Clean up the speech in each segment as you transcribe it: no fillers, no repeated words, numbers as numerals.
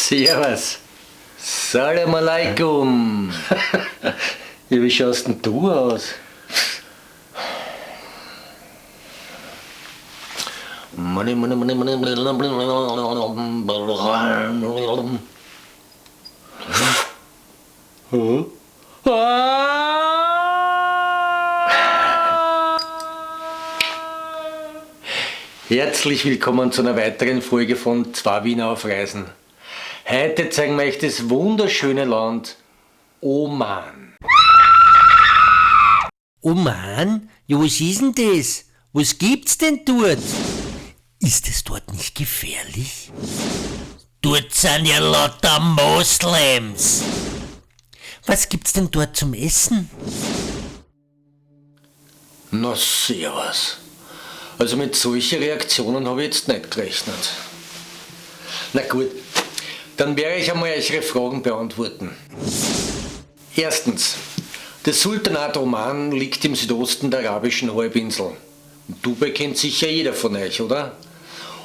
Servus. Salam alaikum. Ja, wie schaust denn du aus? Herzlich willkommen zu einer weiteren Folge von Zwei Wiener auf Reisen. Heute zeigen wir euch das wunderschöne Land Oman. Oman? Ja, was ist denn das? Was gibt's denn dort? Ist es dort nicht gefährlich? Dort sind ja lauter Moslems. Was gibt's denn dort zum Essen? Na servus. Also mit solchen Reaktionen habe ich jetzt nicht gerechnet. Na gut, dann werde ich einmal eure Fragen beantworten. Erstens, das Sultanat Oman liegt im Südosten der arabischen Halbinsel. Dubai kennt sicher jeder von euch, oder?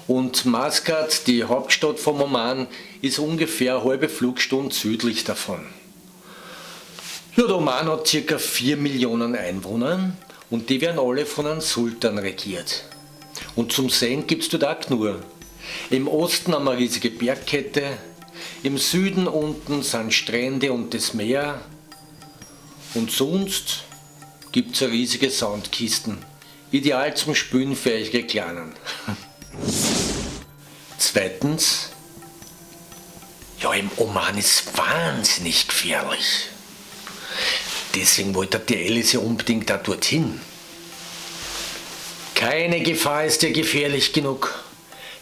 Und Maskat, die Hauptstadt von Oman, ist ungefähr eine halbe Flugstunde südlich davon. Ja, der Oman hat ca. 4 Millionen Einwohner und die werden alle von einem Sultan regiert. Und zum Sehen gibt es dort auch nur. Im Osten haben wir eine riesige Bergkette, im Süden unten sind Strände und das Meer und sonst gibt es eine riesige Sandkisten. Ideal zum Spülen für eure Kleinen. Zweitens, ja, im Oman ist wahnsinnig gefährlich. Deswegen wollte die Alice ja unbedingt da dorthin. Keine Gefahr ist dir gefährlich genug.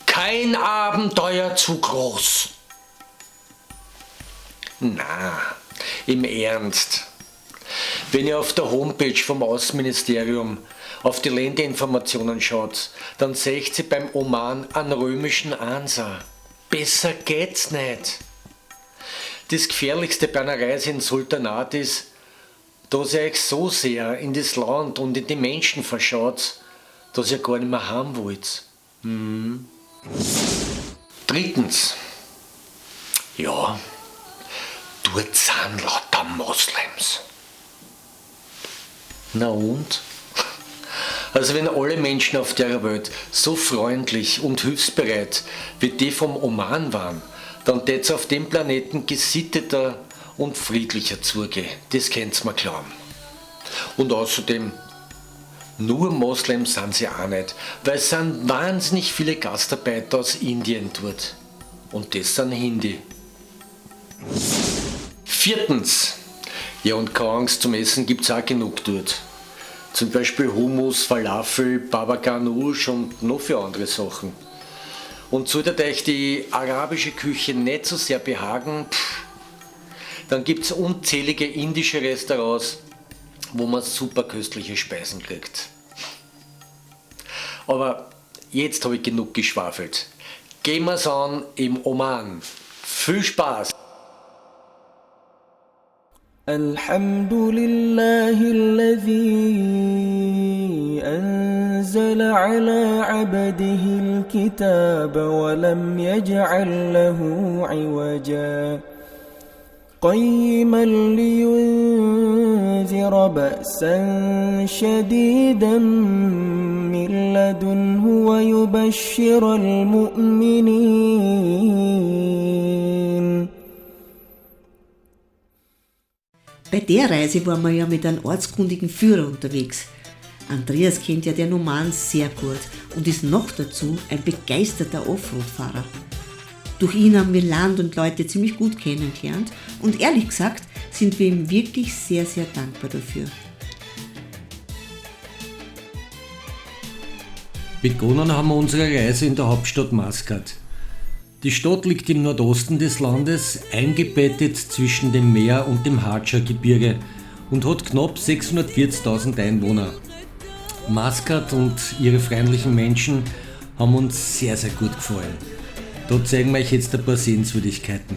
Kein Abenteuer zu groß. Na, im Ernst. Wenn ihr auf der Homepage vom Außenministerium auf die Länderinformationen schaut, dann seht ihr beim Oman einen römischen Ansa. Besser geht's nicht. Das Gefährlichste bei einer Reise ins Sultanat ist, dass ihr euch so sehr in das Land und in die Menschen verschaut, dass ihr gar nicht mehr haben wollt. Drittens, ja, dort sind lauter Moslems. Na und? Also wenn alle Menschen auf der Welt so freundlich und hilfsbereit wie die vom Oman waren, dann tät's auf dem Planeten gesitteter und friedlicher zugehen. Das könnt's mir glauben. Und außerdem, nur Moslems sind sie auch nicht, weil es sind wahnsinnig viele Gastarbeiter aus Indien dort. Und das sind Hindi. Viertens, ja, und keine Angst, zum Essen gibt es auch genug dort. Zum Beispiel Hummus, Falafel, Baba Ganoush und noch für andere Sachen. Und sollte euch die arabische Küche nicht so sehr behagen, dann gibt es unzählige indische Restaurants, wo man super köstliche Speisen kriegt. Aber jetzt habe ich genug geschwafelt. Gehen wir's an im Oman. Viel Spaß! الحمد لله الذي أنزل على عبده الكتاب ولم يجعل له عوجا قيما لينذر بأسا شديدا من لدنه ويبشر المؤمنين. Bei der Reise waren wir ja mit einem ortskundigen Führer unterwegs. Andreas kennt ja den Oman sehr gut und ist noch dazu ein begeisterter Offroad-Fahrer. Durch ihn haben wir Land und Leute ziemlich gut kennengelernt und ehrlich gesagt sind wir ihm wirklich sehr, sehr dankbar dafür. Begonnen haben wir unsere Reise in der Hauptstadt Maskat. Die Stadt liegt im Nordosten des Landes, eingebettet zwischen dem Meer und dem Hadschah-Gebirge und hat knapp 640.000 Einwohner. Maskat und ihre freundlichen Menschen haben uns sehr, sehr gut gefallen. Da zeigen wir euch jetzt ein paar Sehenswürdigkeiten.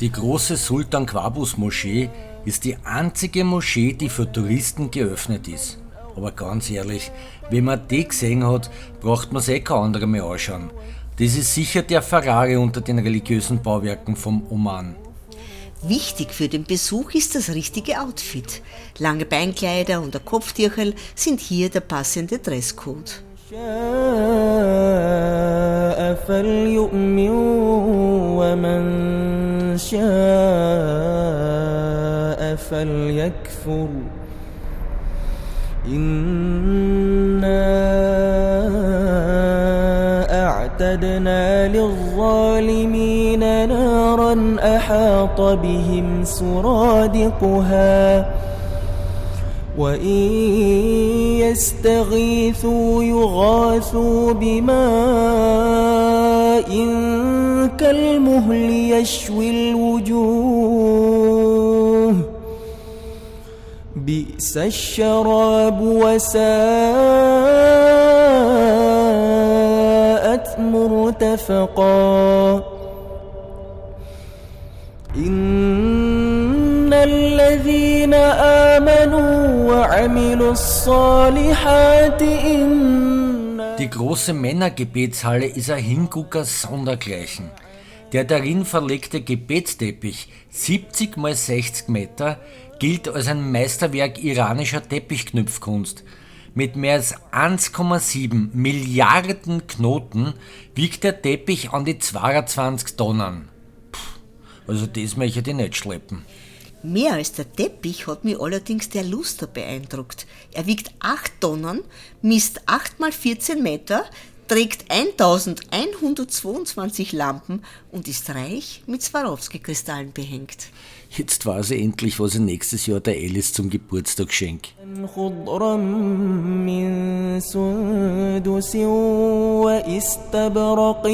Die große Sultan Qaboos Moschee ist die einzige Moschee, die für Touristen geöffnet ist. Aber ganz ehrlich, wenn man die gesehen hat, braucht man es kein anderer mehr anschauen. Das ist sicher der Ferrari unter den religiösen Bauwerken vom Oman. Wichtig für den Besuch ist das richtige Outfit. Lange Beinkleider und ein Kopftücherl sind hier der passende Dresscode. شاء فليؤمن ومن شاء فليكفر إنا أعتدنا للظالمين نارا أحاط بهم سرادقها وإن يستغيثوا يغاثوا بماء كالمهل يشوي الوجوه بئس الشراب وساءت مرتفقا إن الذين آمنوا وعملوا الصالحات Die große Männergebetshalle ist ein Hingucker sondergleichen. Der darin verlegte Gebetsteppich, 70 x 60 Meter, gilt als ein Meisterwerk iranischer Teppichknüpfkunst. Mit mehr als 1,7 Milliarden Knoten wiegt der Teppich an die 22 Tonnen. Also das möchte ich nicht schleppen. Mehr als der Teppich hat mich allerdings der Luster beeindruckt. Er wiegt 8 Tonnen, misst 8 x 14 Meter, trägt 1122 Lampen und ist reich mit Swarovski-Kristallen behängt. Jetzt weiß ich endlich, was ich nächstes Jahr der Alice zum Geburtstag schenke. خضرا من سندس واستبرق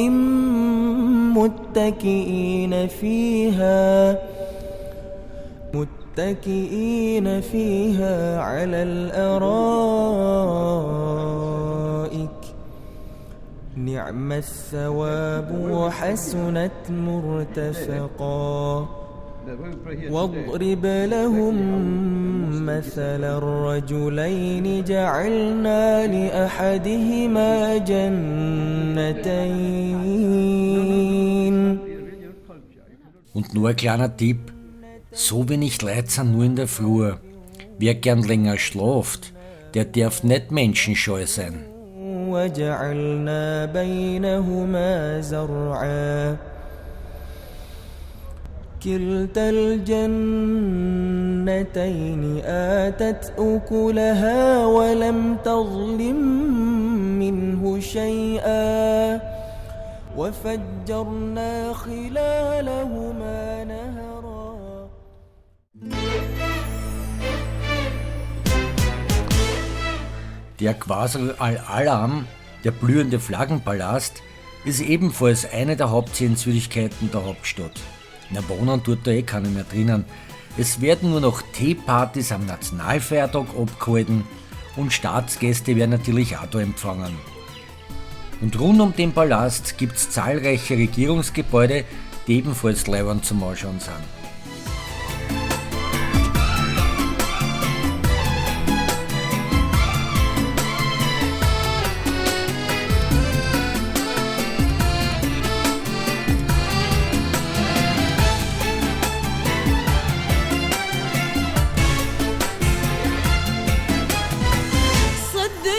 متكئين فيها على الأرائك نعم الثواب وحسنت مرتفقا واضرب لهم مثل الرجلين جعلنا لأحدهما جنتين. Und nur ein kleiner Tipp, so wenig Leute sind nur in der Früh. Wer gern länger schlaft, der darf nicht menschenscheu sein. وجعلنا بينهما زرعا كلتا الجنتين آتت أكلها ولم تظلم منه شيئا وفجرنا خلالهما نهرا. Der Qasr al-Alam, der blühende Flaggenpalast, ist ebenfalls eine der Hauptsehenswürdigkeiten der Hauptstadt. Na, wohnen tut da keiner mehr drinnen. Es werden nur noch Teepartys am Nationalfeiertag abgehalten und Staatsgäste werden natürlich auch da empfangen. Und rund um den Palast gibt es zahlreiche Regierungsgebäude, die ebenfalls leiwand zum Anschauen sind.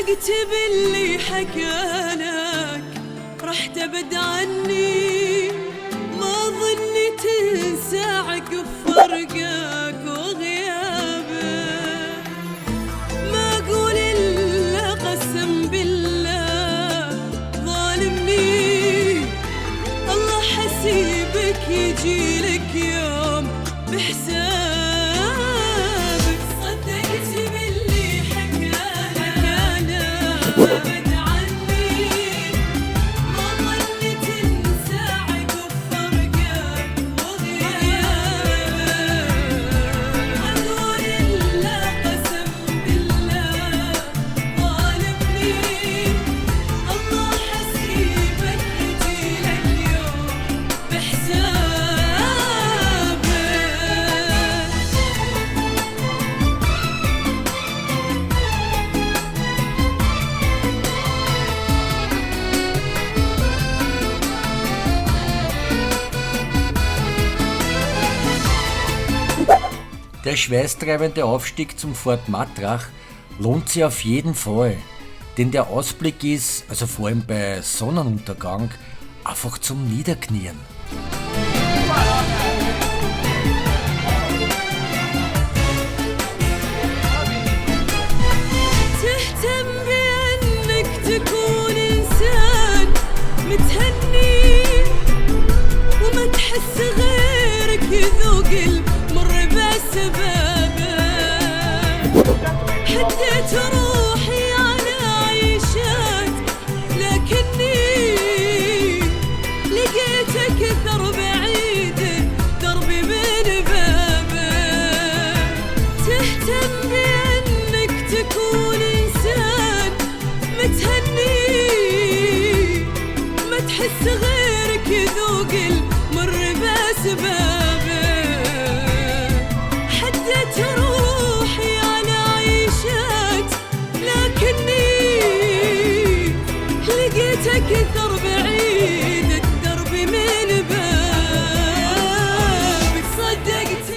صدقت باللي حكالك راح تبعد عني ما ظني تنسى عقب فرقك وغيابك ما اقول الا قسم بالله ظالمني الله حسيبك يجيلك يوم بحسابك صدقت باللي وابعد عني ما ظني تنسى عقب فرقك وغيابك Der schweißtreibende Aufstieg zum Fort Matrach lohnt sich auf jeden Fall, denn der Ausblick ist, also vor allem bei Sonnenuntergang, einfach zum Niederknien. تهتم بأنك تكون إنسان متهني وما تحس غيرك يذوق المر بسبابه حديت روحي على عيشات لكني لقيتك أكثر بعيد دربي من بابه تهتم بأنك تكون إنسان متهني ما تحس غيرك يذوق المر بسبابه حديت روحي على عيشات لكني لقيتك أكثر بعيد الدرب من بابك صدقت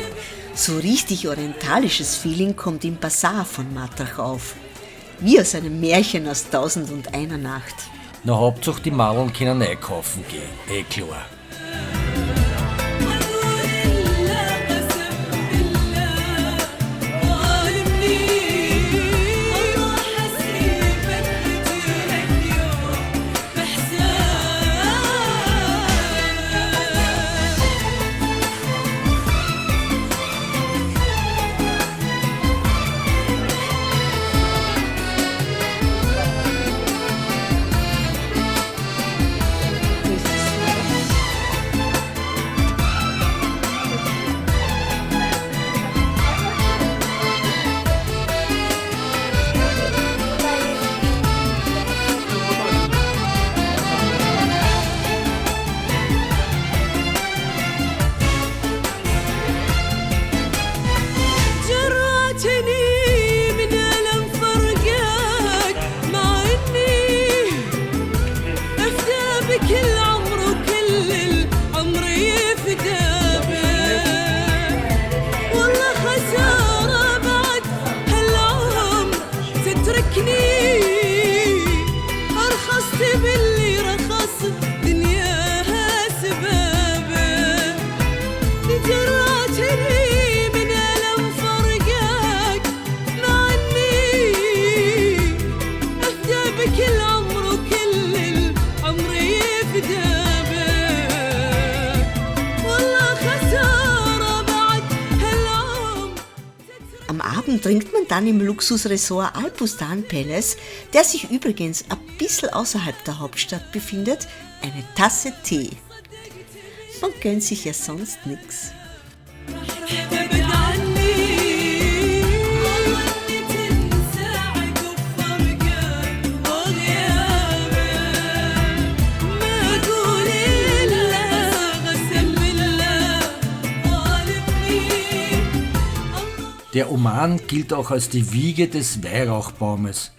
So richtig orientalisches Feeling kommt im Bazar von Matrach auf. Wie aus einem Märchen aus 1001 Nacht. Na, Hauptsache die Madeln können einkaufen gehen, klar. Am Abend trinkt man dann im Luxusresort Alpustan Palace, der sich übrigens ein bisschen außerhalb der Hauptstadt befindet, eine Tasse Tee. Man gönnt sich ja sonst nix. تبعد عني والله اني تنسى عقب فرقك وغيابك ما اقول الا قسم بالله ظالمني Der Oman gilt auch als die Wiege des Weihrauchbaumes.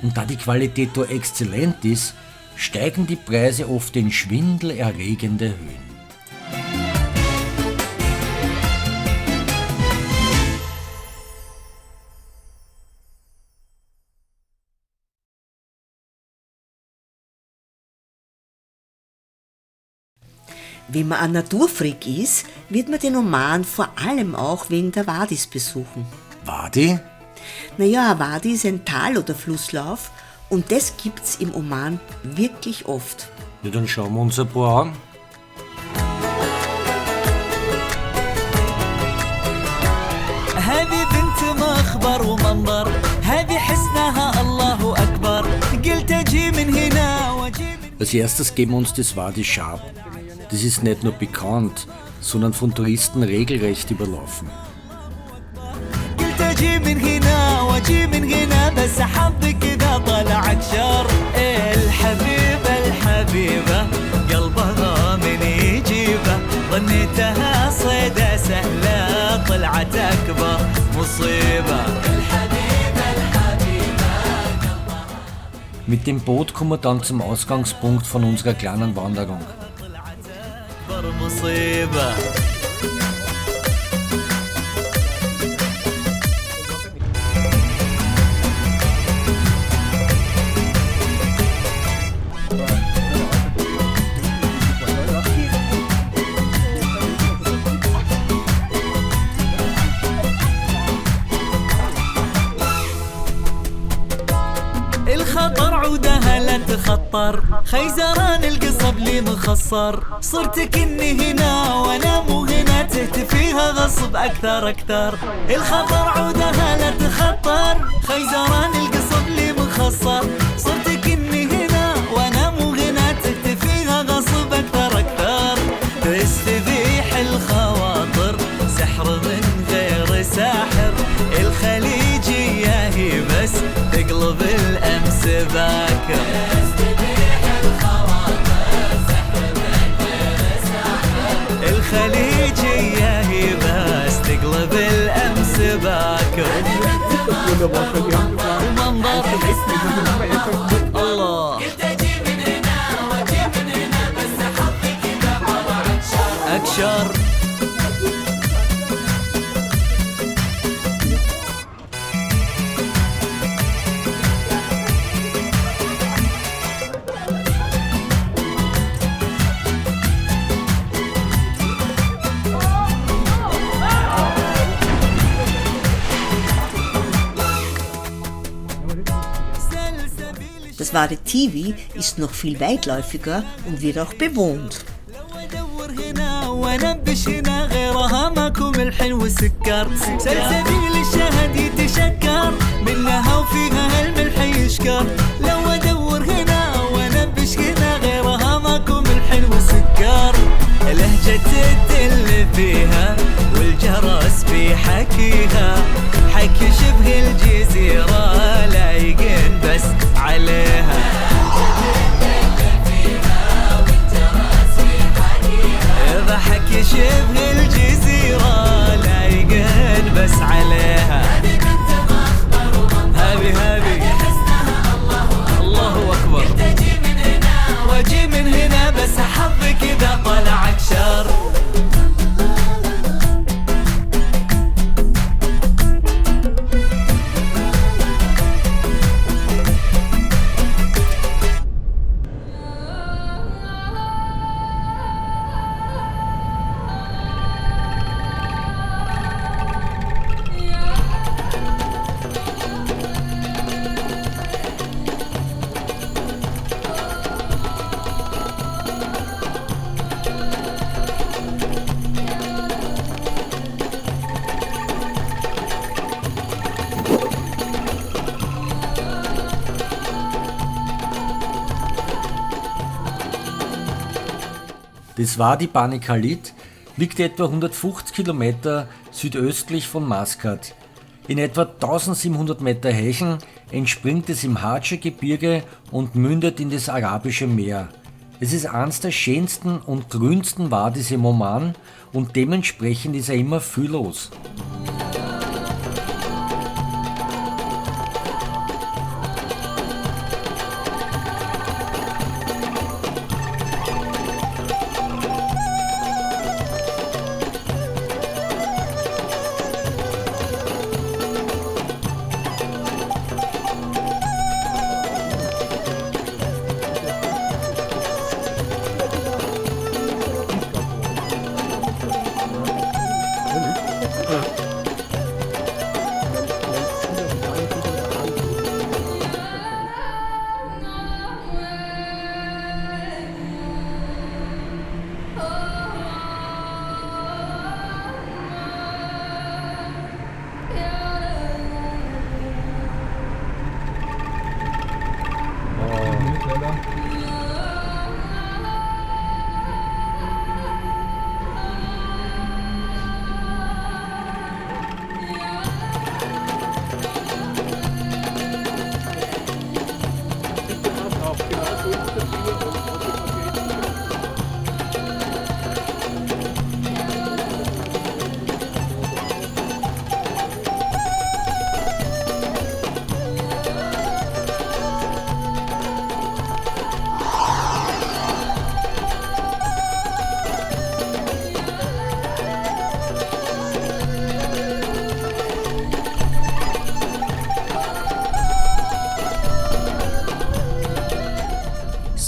Und da die Qualität dort exzellent ist, steigen die Preise oft in schwindelerregende Höhen. Wenn man ein Naturfreak ist, wird man den Oman vor allem auch wegen der Wadis besuchen. Wadi? Naja, ein Wadi ist ein Tal- oder Flusslauf und das gibt's im Oman wirklich oft. Ja, dann schauen wir uns ein paar an. هذه بنت مخبر ومنظر هذه حسنها الله أكبر قلت أجي من هنا وأجي من Als erstes geben wir uns das Wadi Shab. Das ist nicht nur bekannt, sondern von Touristen regelrecht überlaufen. قلت أجي من هنا وأجي من هنا بس حظك إذا طلعت شر الحبيبة الحبيبة قلبها من يجيبه ظنيتها صيدة سهلة طلعت أكبر مصيبة Mit dem Boot kommen wir dann zum Ausgangspunkt von unserer kleinen Wanderung. أكبر مصيبة الخطر عودها لا تخطر خيزران القصب لي مخصر صرت كني هنا وانا مو هنا تهتفيها غصب اكثر اكثر الخطر عودها لا تخطر خيزران القصب لي مخصر صرت كني هنا وانا مو هنا تهتفيها غصب اكثر اكثر تستبيح الخواطر سحر من غير ساحر الخليجية هي بس تقلب الأمس باكر الخليجية هي بس تقلب الأمس باكر ومنظر الله أكشر Das wahre TV ist noch viel weitläufiger und wird auch bewohnt. لو ادور هنا وانبش هنا غيرها ماكو ملح وسكر سلسبيل الشهد يتشكر منها وفيها الملح يشكر لو ادور هنا وانبش هنا غيرها ماكو ملح وسكر لهجة الدل فيها والجرس في حكيها حكي شبه الجزيرة لايقين بس عليها ضحك شبه الجزيرة لايقين بس عليها هذه الله أكبر واجي من هنا بس حظك إذا طلع أكشر Das Wadi Bani Khalid liegt etwa 150 Kilometer südöstlich von Maskat. In etwa 1700 Meter Hechen entspringt es im Hadscheh-Gebirge und mündet in das Arabische Meer. Es ist eines der schönsten und grünsten Wadis im Oman und dementsprechend ist immer viel los.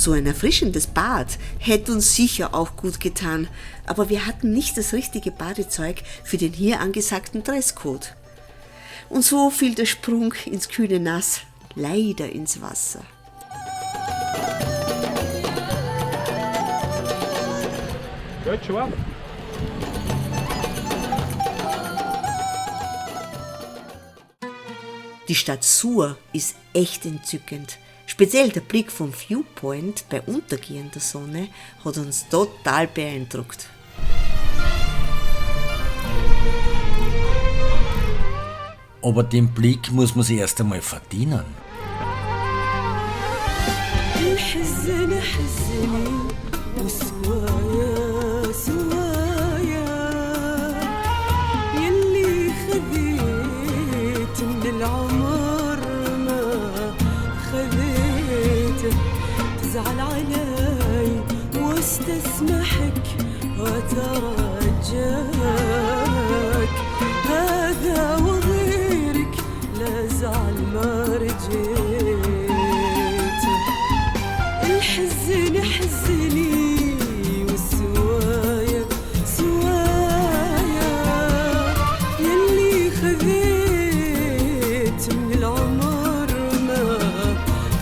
So ein erfrischendes Bad hätte uns sicher auch gut getan, aber wir hatten nicht das richtige Badezeug für den hier angesagten Dresscode. Und so fiel der Sprung ins kühle Nass leider ins Wasser. Gut, scharf. Die Stadt Sur ist echt entzückend. Speziell der Blick vom Viewpoint bei untergehender Sonne hat uns total beeindruckt. Aber den Blick muss man sich erst einmal verdienen. الحزن حزني وسوايا سوايا يلي خذيت من العمر ما خذيته تزعل علي واستسمحك وترجاك هذا وغيرك لا زعل ما رجيت الحزن حزني والسوايا سوايا يلي خذيت من العمر ما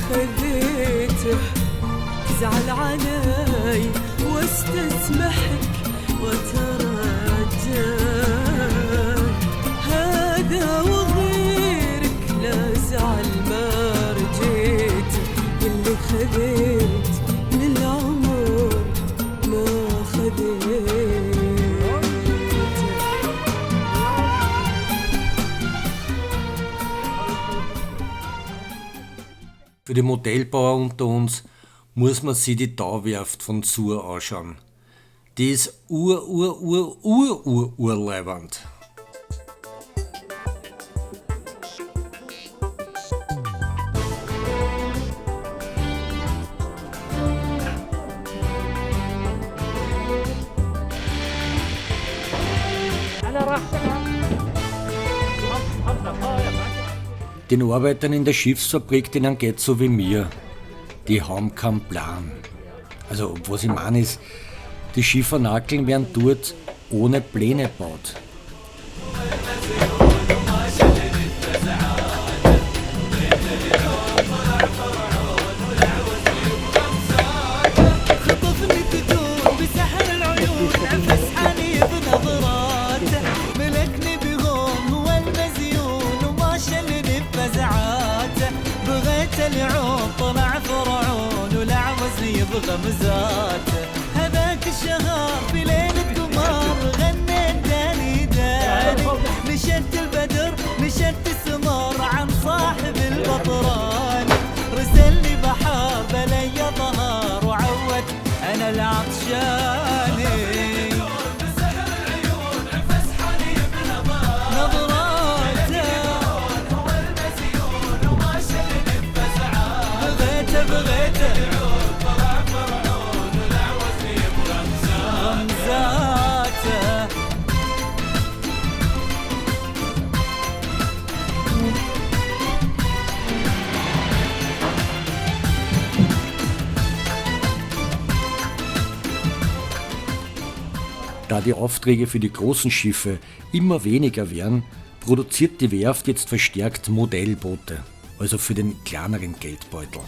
خذيته تزعل علي واستسمحك وترجاك هذا وغيرك لا زعل ما رجيت اللي خذيت من العمر ما خذيت Für die Modellbauer unter uns muss man sich die Tauwerft von Sur anschauen. Die ist urleiwand. Den Arbeitern in der Schiffsfabrik, denen geht's so wie mir. Die haben keinen Plan. Also, was ich meine ist, die Schiffernakeln werden dort ohne Pläne gebaut. خطفني تدور بسحر العيون فسحني بنظراته ملكني بغم هو المزيون وما شلني بفزعاته بغيت العود طلع فرعون والعوز يبغى مزاته هذاك الشهر في ليل القمر غنيت داني داني نشدت البدر نشدت السمر عن صاحب البطران رسلني بحر بلي ظهر وعود انا العطشاني نظراته بغيته غمزاته Da die Aufträge für die großen Schiffe immer weniger werden, produziert die Werft jetzt verstärkt Modellboote, also für den kleineren Geldbeutel.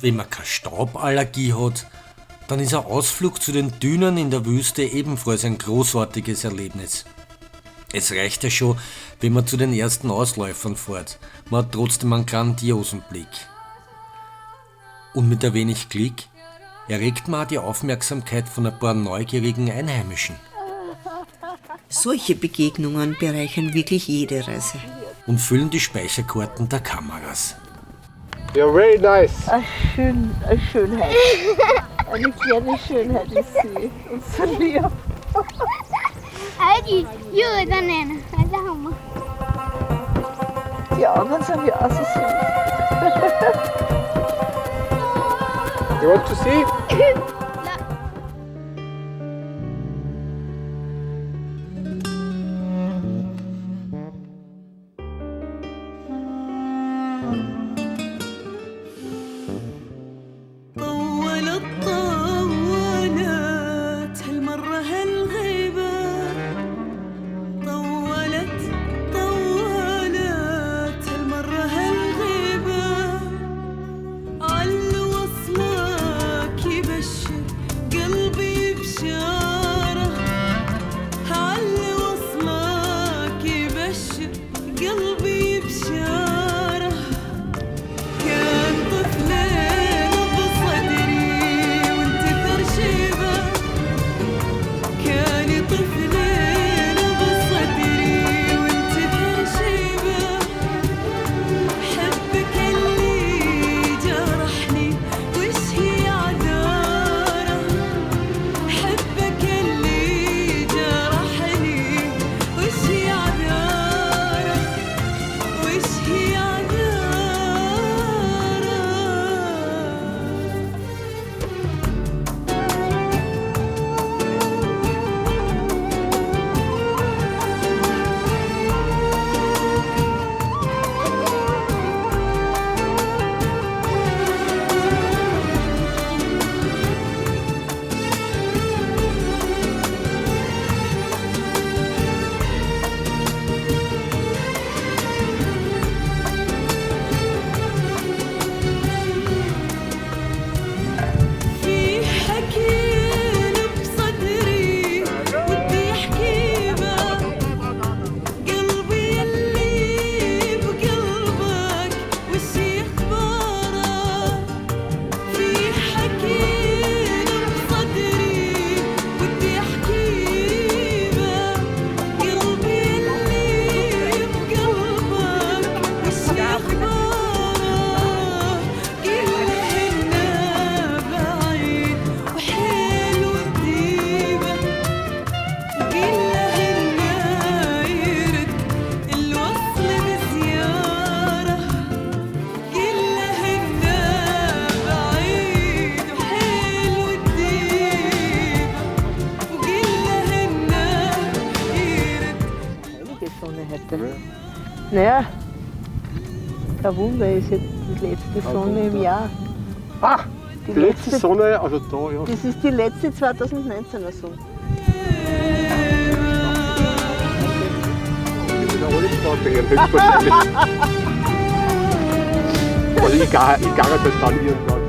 Wenn man keine Stauballergie hat, dann ist ein Ausflug zu den Dünen in der Wüste ebenfalls ein großartiges Erlebnis. Es reicht ja schon, wenn man zu den ersten Ausläufern fährt. Man hat trotzdem einen grandiosen Blick. Und mit ein wenig Glück erregt man auch die Aufmerksamkeit von ein paar neugierigen Einheimischen Solche Begegnungen bereichern wirklich jede Reise. und füllen die Speicherkarten der Kameras. You're very nice. Eine Schönheit. Eine kleine Schönheit ist sie. Und so lieb. عادي يقدر انا هذا هم Die anderen sind ja auch so süß. You want to see? du? Naja, kein Wunder, ist jetzt die letzte Sonne im Jahr. Ah, die letzte Sonne, also da, ja. Das ist die letzte 2019er Sonne. Die sind alle vorgehen, höchstwahrscheinlich. Also ich gehe das dann irgendwann.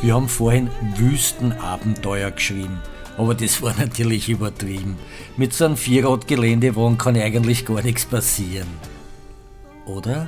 Wir haben vorhin Wüstenabenteuer geschrieben, aber das war natürlich übertrieben. Mit so einem Vierrad-Geländewagen kann eigentlich gar nichts passieren. Oder?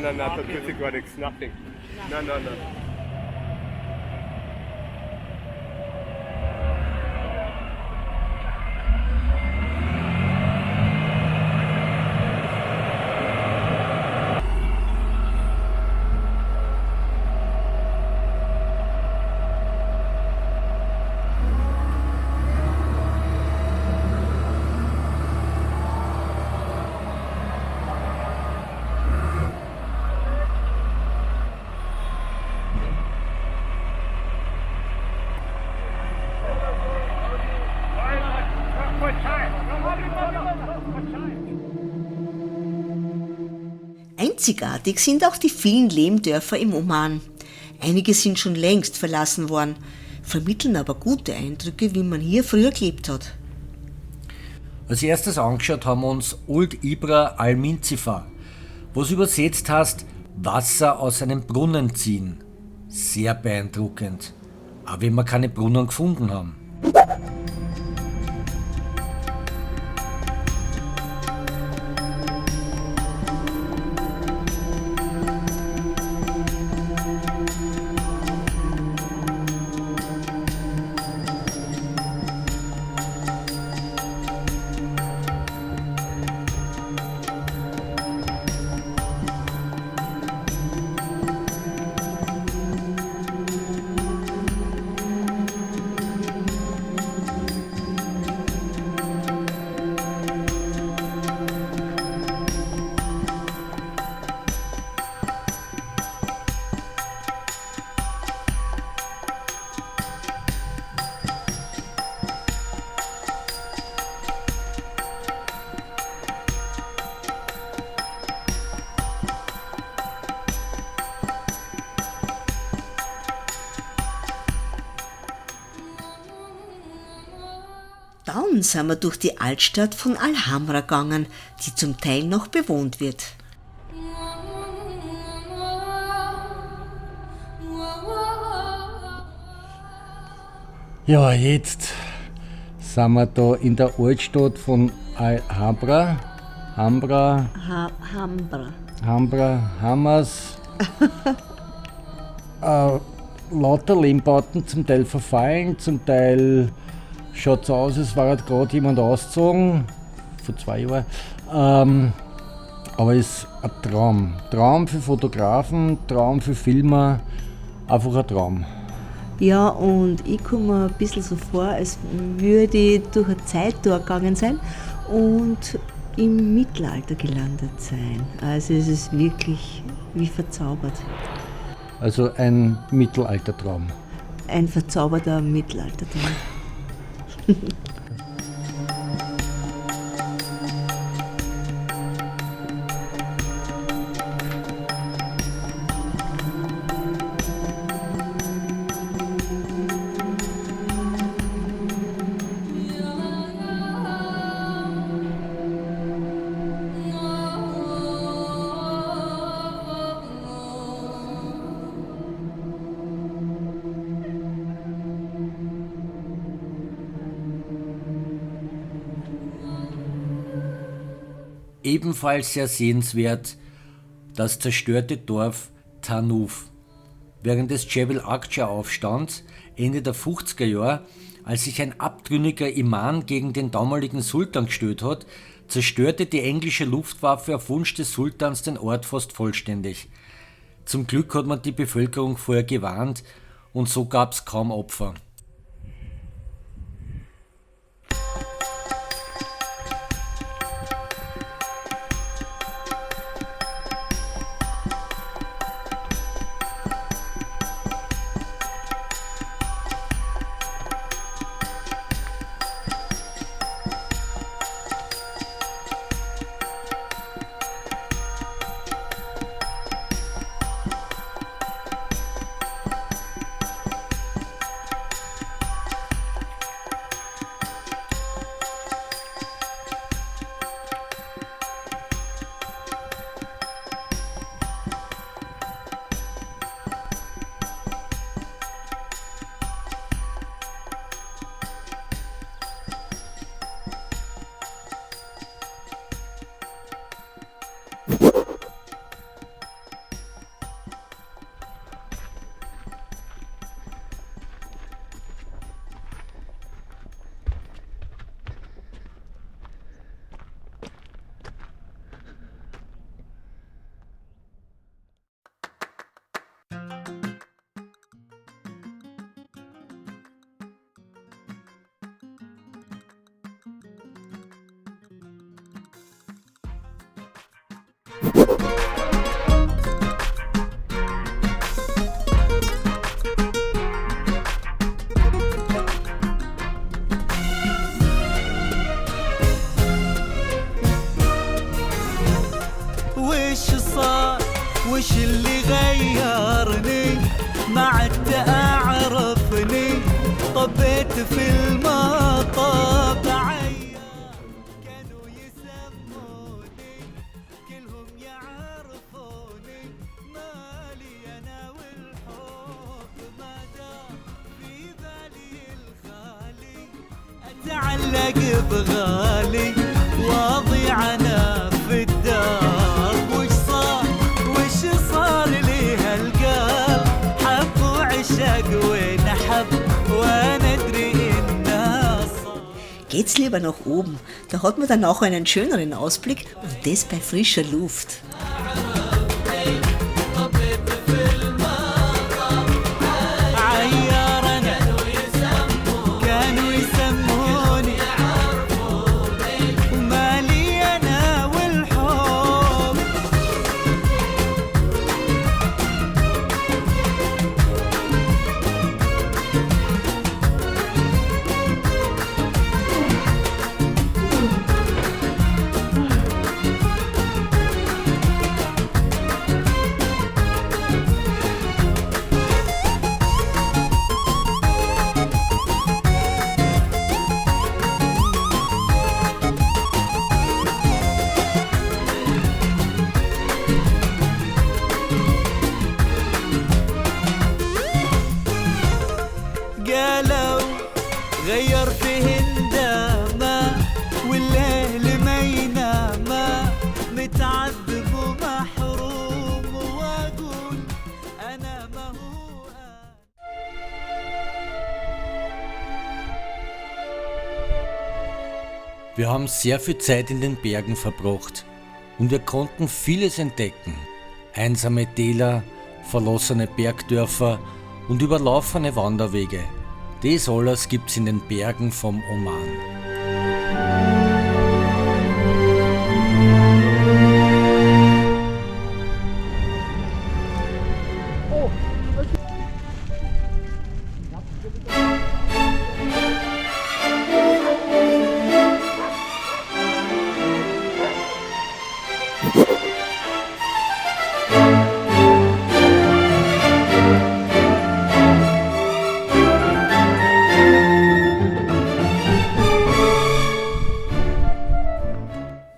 Nein, da tut sich gar nichts, nothing. Nein. Einzigartig sind auch die vielen Lehmdörfer im Oman. Einige sind schon längst verlassen worden, vermitteln aber gute Eindrücke, wie man hier früher gelebt hat. Als erstes angeschaut haben wir uns Old Ibra al-Minzifa, was übersetzt heißt Wasser aus einem Brunnen ziehen. Sehr beeindruckend, auch wenn wir keine Brunnen gefunden haben. Dann sind wir durch die Altstadt von Alhambra gegangen, die zum Teil noch bewohnt wird. Ja, jetzt sind wir da in der Altstadt von Alhambra. Hambra, Hambra. Hammers. Lauter Lehmbauten, zum Teil verfallen, zum Teil schaut es aus, als war gerade jemand ausgezogen, vor 2 Jahren. Aber es ist ein Traum. Traum für Fotografen, Traum für Filmer, einfach ein Traum. Ja, und ich komme mir ein bisschen so vor, als würde ich durch eine Zeit durchgegangen sein und im Mittelalter gelandet sein. Also es ist wirklich wie verzaubert. Also ein Mittelaltertraum. Ein verzauberter Mittelaltertraum. Ebenfalls sehr sehenswert das zerstörte Dorf Tanuf. Während des Jebel Akça-Aufstands Ende der 50er Jahre, als sich ein abtrünniger Imam gegen den damaligen Sultan gestellt hat, zerstörte die englische Luftwaffe auf Wunsch des Sultans den Ort fast vollständig. Zum Glück hat man die Bevölkerung vorher gewarnt und so gab es kaum Opfer. وش اللي غيرني ما عدت أعرفني طبيت في المطب كانوا يسموني كلهم يعرفوني مالي أنا والحب ما دام في بالي الخالي أتعلق بغالي واضيع أنا في الدار Geht's lieber nach oben, da hat man dann auch einen schöneren Ausblick und das bei frischer Luft. Wir haben sehr viel Zeit in den Bergen verbracht und wir konnten vieles entdecken. Einsame Täler, verlassene Bergdörfer und überlaufene Wanderwege. Das alles gibt's in den Bergen vom Oman.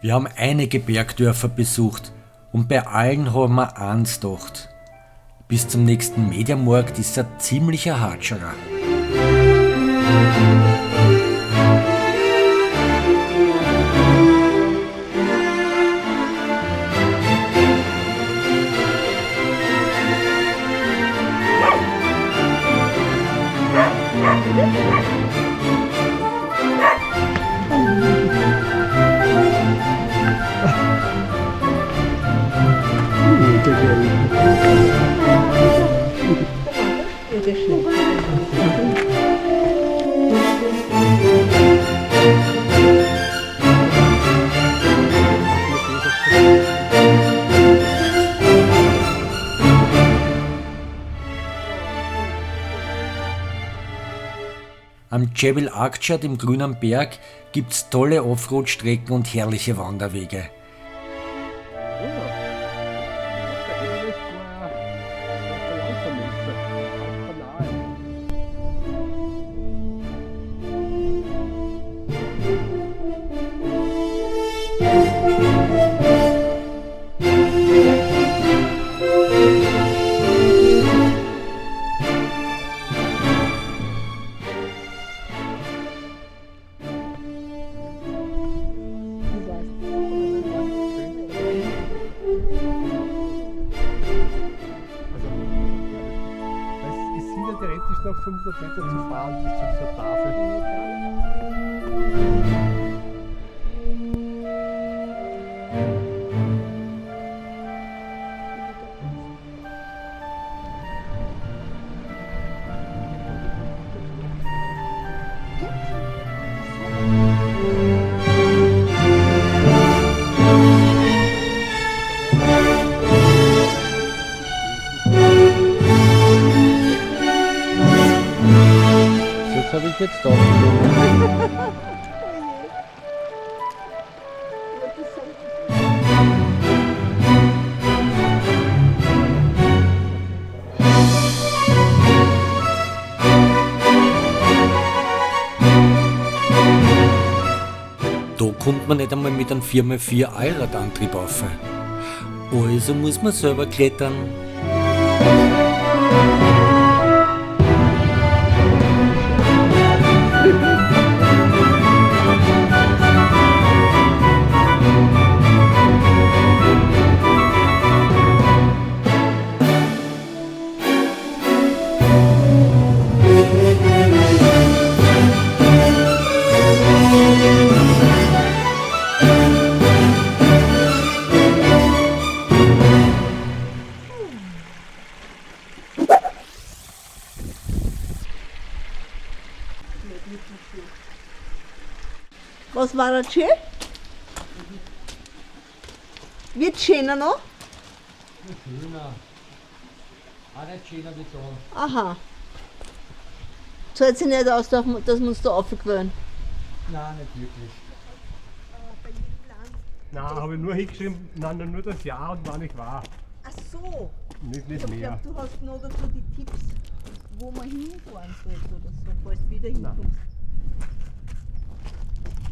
Wir haben einige Bergdörfer besucht und bei allen haben wir eins gedacht. Bis zum nächsten Mediamarkt ist ein ziemlicher Hatscherer. Am Jebel Akçat im Grünen Berg gibt's tolle Offroad-Strecken und herrliche Wanderwege. Theoretisch noch 500 Meter zu fahren bis zu dieser Tafel. Das habe ich jetzt da. Da kommt man nicht einmal mit einem 4x4 Allradantrieb rauf. Also muss man selber klettern. Was war das schön? Wird schöner noch? Schöner. Auch nicht schöner wie da. Aha. Zahlt sich nicht aus, dass wir uns da aufgewöhnen. Nein, nicht wirklich. Nein, habe ich nur hingeschrieben, nein, nur das Jahr und wann ich war. Ach so. Nicht Ich mehr. glaube, du hast noch dazu die Tipps, wo man hinfahren sollte oder so, falls du wieder hinkommst.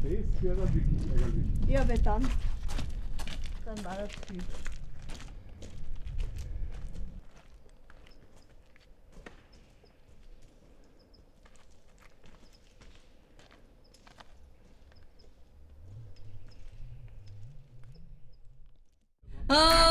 Das wäre dann wirklich ärgerlich. Ja, weil dann war das viel. Oh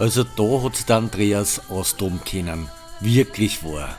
Also da hat's der Andreas austoben können. Wirklich wahr.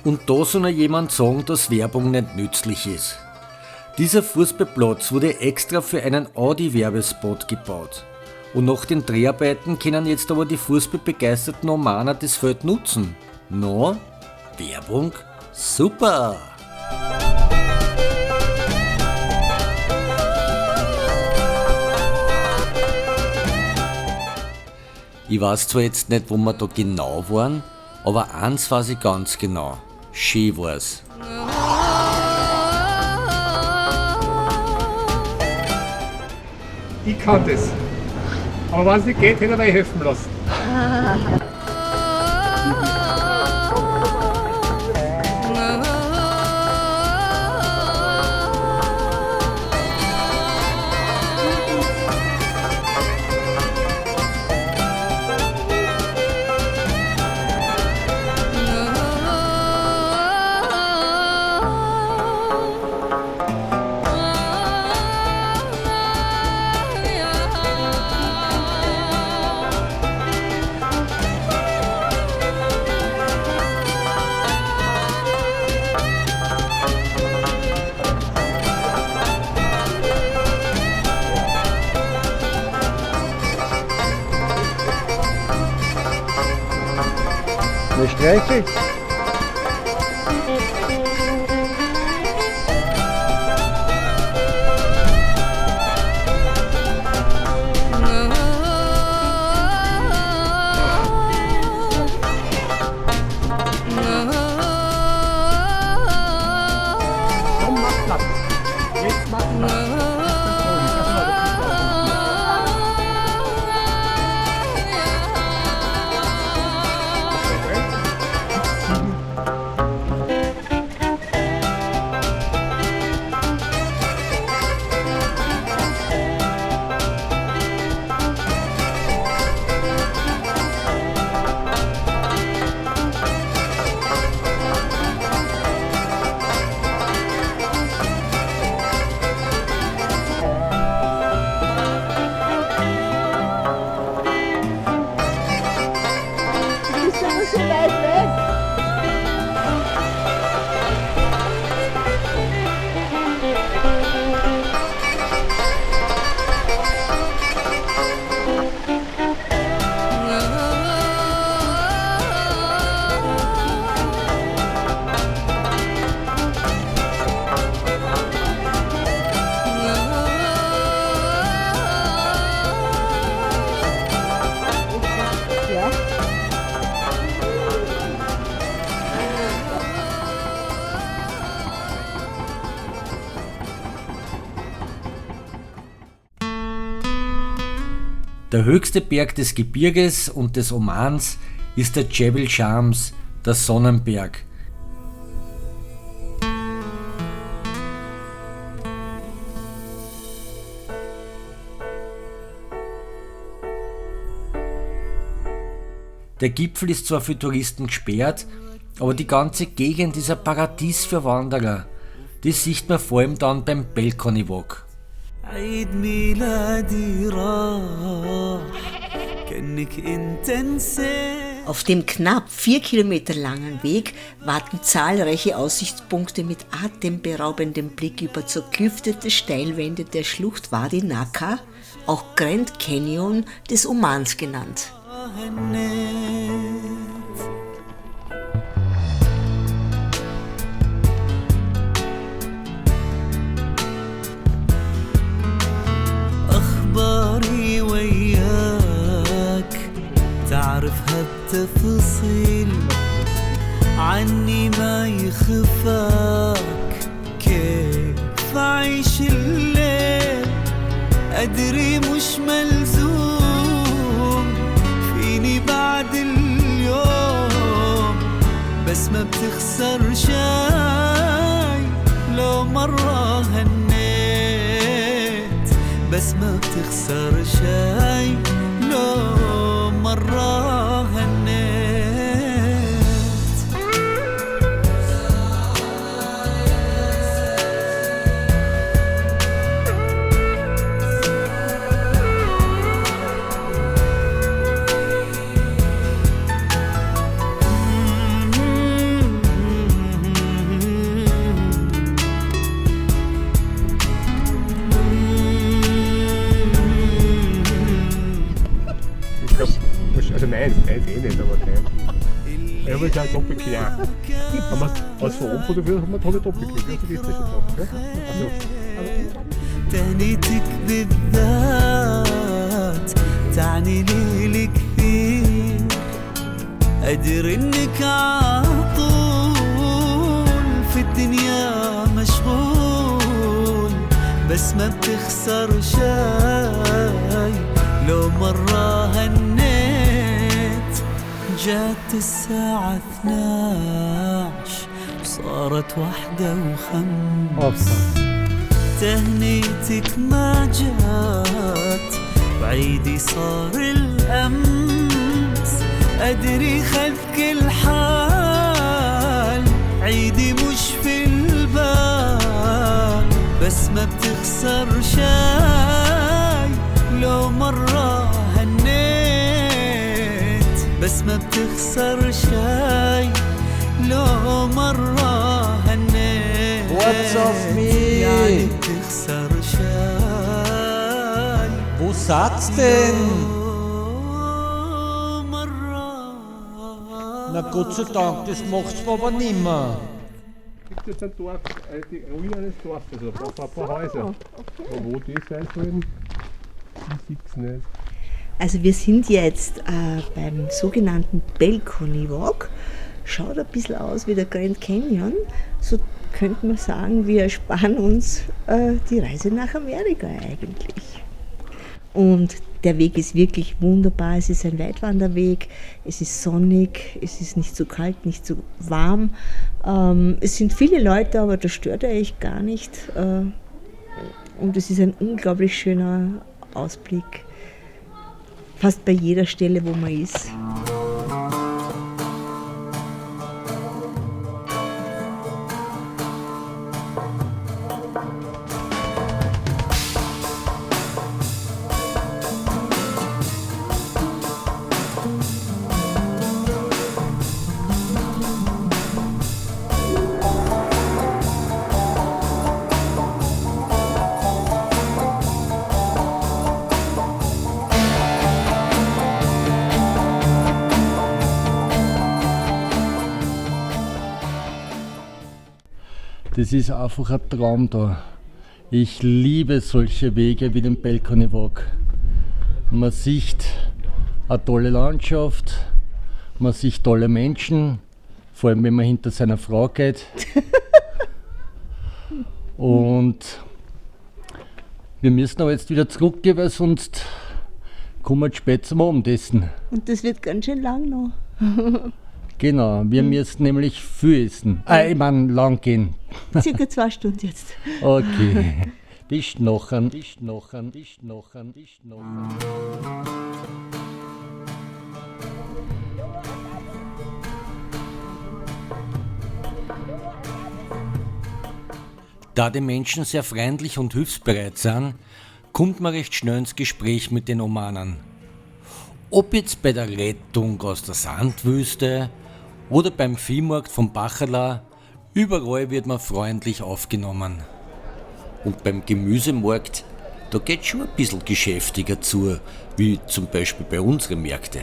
Und da soll noch jemand sagen, dass Werbung nicht nützlich ist. Dieser Fußballplatz wurde extra für einen Audi-Werbespot gebaut. Und nach den Dreharbeiten können jetzt aber die fußballbegeisterten Omaner das Feld nutzen. Na, Werbung? Super! Ich weiß zwar jetzt nicht, wo wir da genau waren, aber eins weiß ich ganz genau. Schön war's. Ich kann das. Aber wenn es nicht geht, hätte er mir helfen lassen. Eine Streiche? Komm, mach Platz. Jetzt mach Platz. Der höchste Berg des Gebirges und des Omans ist der Jebel Shams, der Sonnenberg. Der Gipfel ist zwar für Touristen gesperrt, aber die ganze Gegend ist ein Paradies für Wanderer. Das sieht man vor allem dann beim Balcony Walk. عيد ميلادي راح كأنك انت نسيت. Auf dem knapp 4 Kilometer langen Weg warten zahlreiche Aussichtspunkte mit atemberaubendem Blick über zerklüftete Steilwände der Schlucht Wadi Naka, auch Grand Canyon des Omans genannt. أخباري وياك تعرفها بتفاصيل عني ما يخفاك كيف أعيش الليل أدري مش ملزوم فيني بعد اليوم بس ما بتخسر شاي لو مرة هنيت بس ما بتخسر شاي لو مرة هنيت. Also nein, eh nicht, aber nein. Ja, aber es ist halt doppelt klein. Haben wir als von oben fotografiert, haben wir tolle doppelt gekriegt. Ja, vergisst das schon drauf, gell? Also. تهنيتك بالذات تعني لي كثير أدري إنك عطول في الدنيا مشغول بس ما بتخسر شاي لو مرة هنيت. جات الساعة 12 وصارت 1:05 تهنيتك ما جات بعيدي صار الأمس أدري خذ كل حال عيدي مش في البال بس ما بتخسر شاي لو مرة هنيت بس ما بتخسر شاي لو مرة هنيت. What's of me? يعني بتخسر شاي Wo seid's denn? Na Gott sei Dank, das macht's aber nimmer. Gibt jetzt ein Dorf, die Ruine eines Dorfes, also ein paar Häuser. Aber wo die sein sollen, ich sehe nicht. Also wir sind jetzt beim sogenannten Balcony Walk. Schaut ein bisschen aus wie der Grand Canyon. So könnte man sagen, wir ersparen uns die Reise nach Amerika eigentlich. Und der Weg ist wirklich wunderbar. Es ist ein Weitwanderweg, es ist sonnig, es ist nicht zu kalt, nicht zu warm. Es sind viele Leute, aber das stört eigentlich gar nicht. Und es ist ein unglaublich schöner Ausblick. Fast bei jeder Stelle, wo man ist. Das ist einfach ein Traum da. Ich liebe solche Wege wie den Balcony Walk. Man sieht eine tolle Landschaft, man sieht tolle Menschen, vor allem wenn man hinter seiner Frau geht. Und wir müssen aber jetzt wieder zurückgehen, weil sonst kommen wir spät zum Abendessen. Und das wird ganz schön lang noch. Genau, wir müssen nämlich viel essen. Ich meine, lang gehen. Circa 2 Stunden jetzt. Okay. Die Schnochern, die Schnochern, die Schnochern, die Schnochern. Da die Menschen sehr freundlich und hilfsbereit sind, kommt man recht schnell ins Gespräch mit den Omanern. Ob jetzt bei der Rettung aus der Sandwüste oder beim Viehmarkt von Bachala, überall wird man freundlich aufgenommen. Und beim Gemüsemarkt, da geht schon ein bisschen geschäftiger zu, wie zum Beispiel bei unseren Märkten.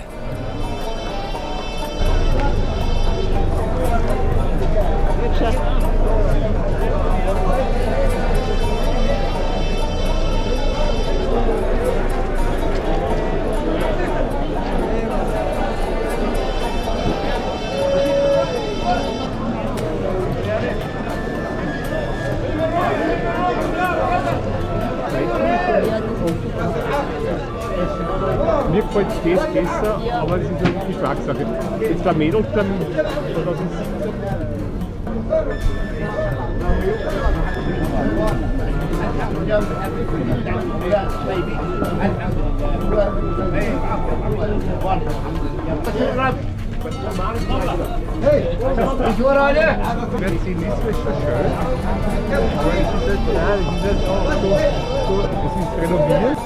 Mir gefällt das besser, aber das ist eine Geschmackssache. Jetzt der Mädel dann 2017. Hey, ich war alle. Mercenismus ist schon schön. Aber es ist halt, nein, es ist halt auch so, es ist renoviert.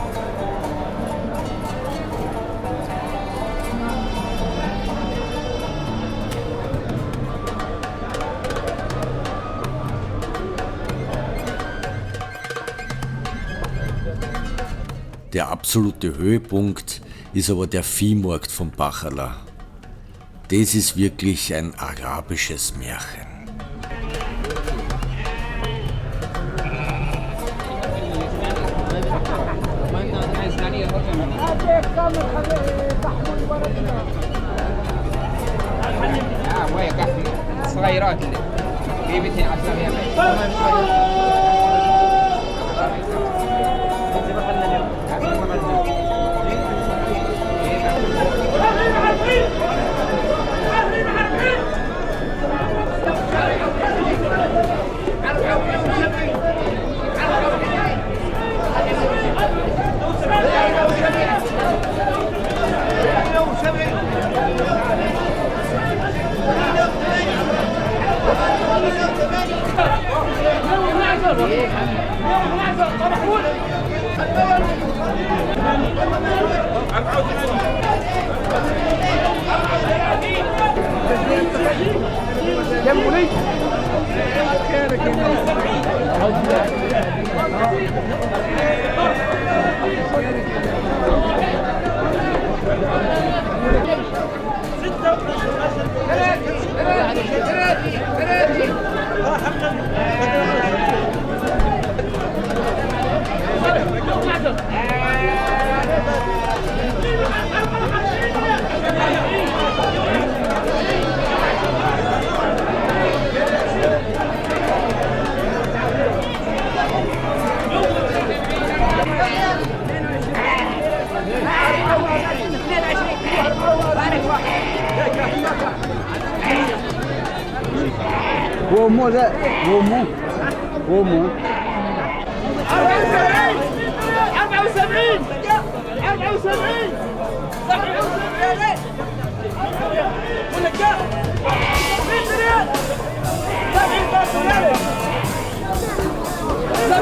Der absolute Höhepunkt ist aber der Viehmarkt von Bachala. Das ist wirklich ein arabisches Märchen. ومو لا ومو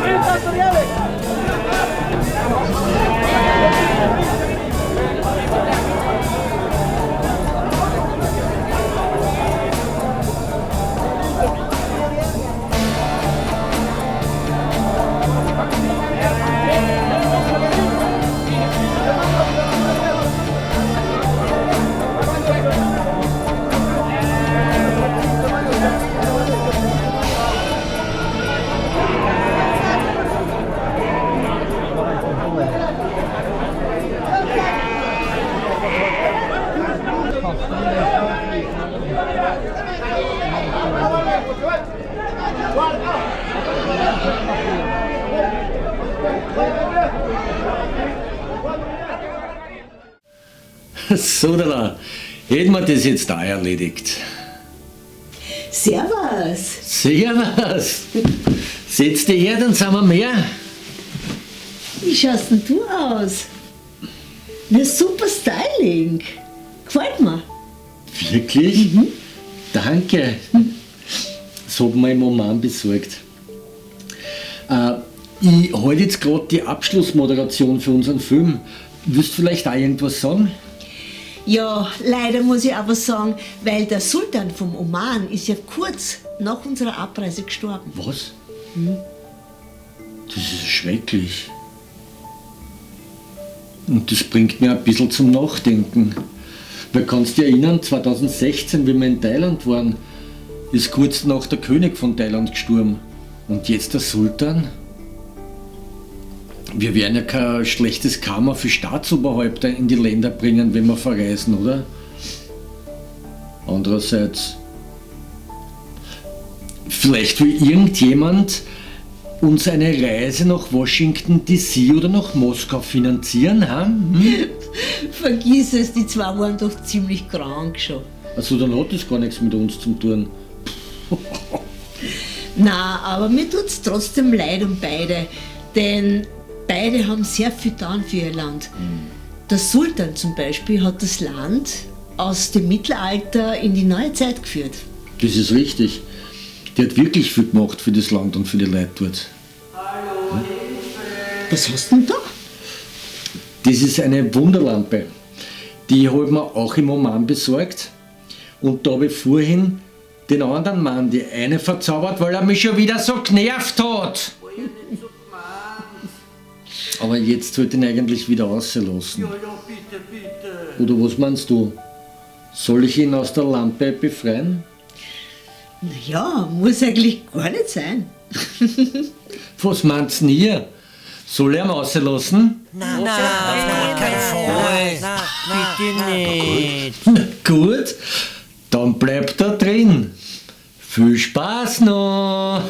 70 ريال So, da hätten wir das jetzt da erledigt. Servus! Servus! Setz dich her, dann sind wir mehr. Wie schaust denn du aus? Na, super Styling. Gefällt mir. Wirklich? Danke. Das hat meine Mama besorgt. Ich halte jetzt gerade die Abschlussmoderation für unseren Film. Willst du vielleicht auch irgendwas sagen? Ja, leider muss ich aber sagen, weil der Sultan vom Oman ist ja kurz nach unserer Abreise gestorben. Was? Das ist schrecklich. Und das bringt mir ein bisschen zum Nachdenken. Weil kannst du dich erinnern, 2016, wie wir in Thailand waren, ist kurz nach der König von Thailand gestorben. Und jetzt der Sultan? Wir werden ja kein schlechtes Karma für Staatsoberhäupter in die Länder bringen, wenn wir verreisen, oder? Andererseits, vielleicht will irgendjemand uns eine Reise nach Washington DC oder nach Moskau finanzieren, Vergiss es, die zwei waren doch ziemlich krank schon. Also dann hat das gar nichts mit uns zu tun. Na, aber mir tut's trotzdem leid um beide, denn beide haben sehr viel getan für ihr Land. Der Sultan zum Beispiel hat das Land aus dem Mittelalter in die neue Zeit geführt. Das ist richtig. Der hat wirklich viel gemacht für das Land und für die Leute dort. Was hast du denn da? Das ist eine Wunderlampe. Die habe ich mir auch im Oman besorgt. Und da habe ich vorhin den anderen Mann die eine verzaubert, weil er mich schon wieder so genervt hat. Aber jetzt sollte ich ihn eigentlich wieder rauslassen. Oder was meinst du? Soll ich ihn aus der Lampe befreien? Naja, muss eigentlich gar nicht sein. Was meinst du denn ihr? Soll ich ihn rauslassen? Nein, auf keinen Fall. Bitte nicht. Na gut, dann bleibt er drin. Viel Spaß noch!